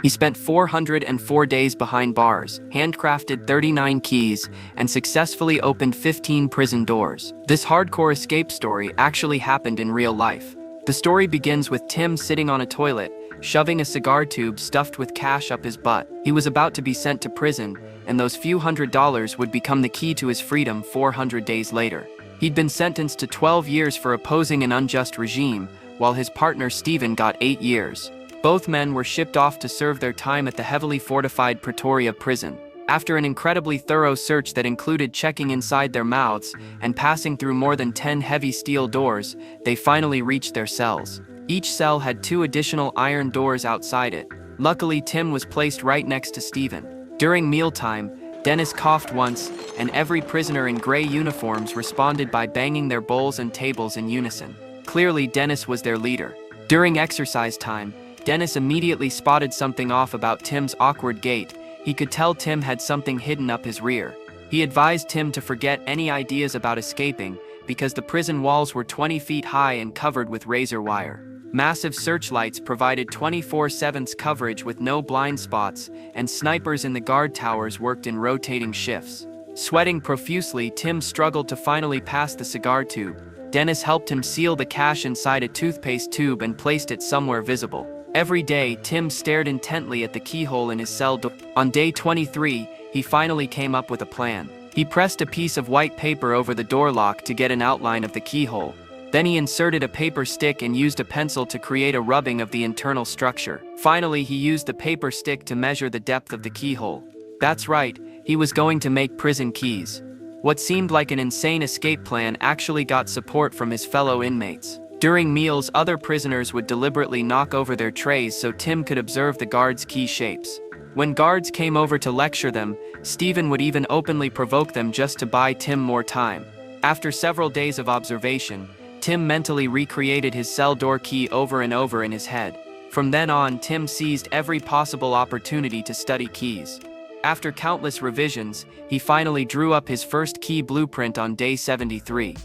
He spent 404 days behind bars, handcrafted 39 keys, and successfully opened 15 prison doors. This hardcore escape story actually happened in real life. The story begins with Tim sitting on a toilet, shoving a cigar tube stuffed with cash up his butt. He was about to be sent to prison, and those few $100s would become the key to his freedom 400 days later. He'd been sentenced to 12 years for opposing an unjust regime, while his partner Stephen got 8 years. Both men were shipped off to serve their time at the heavily fortified Pretoria prison. After an incredibly thorough search that included checking inside their mouths and passing through more than 10 heavy steel doors, they finally reached their cells. Each cell had 2 additional iron doors outside it. Luckily, Tim was placed right next to Stephen. During mealtime, Dennis coughed once, and every prisoner in gray uniforms responded by banging their bowls and tables in unison. Clearly, Dennis was their leader. During exercise time, Dennis immediately spotted something off about Tim's awkward gait. He could tell Tim had something hidden up his rear. He advised Tim to forget any ideas about escaping, because the prison walls were 20 feet high and covered with razor wire. Massive searchlights provided 24/7 coverage with no blind spots, and snipers in the guard towers worked in rotating shifts. Sweating profusely, Tim struggled to finally pass the cigar tube. Dennis helped him seal the cash inside a toothpaste tube and placed it somewhere visible. Every day, Tim stared intently at the keyhole in his cell door. On day 23, he finally came up with a plan. He pressed a piece of white paper over the door lock to get an outline of the keyhole. Then he inserted a paper stick and used a pencil to create a rubbing of the internal structure. Finally, he used the paper stick to measure the depth of the keyhole. That's right, he was going to make prison keys. What seemed like an insane escape plan actually got support from his fellow inmates. During meals, other prisoners would deliberately knock over their trays so Tim could observe the guards' key shapes. When guards came over to lecture them, Stephen would even openly provoke them just to buy Tim more time. After several days of observation, Tim mentally recreated his cell door key over and over in his head. From then on, Tim seized every possible opportunity to study keys. After countless revisions, he finally drew up his first key blueprint on day 73.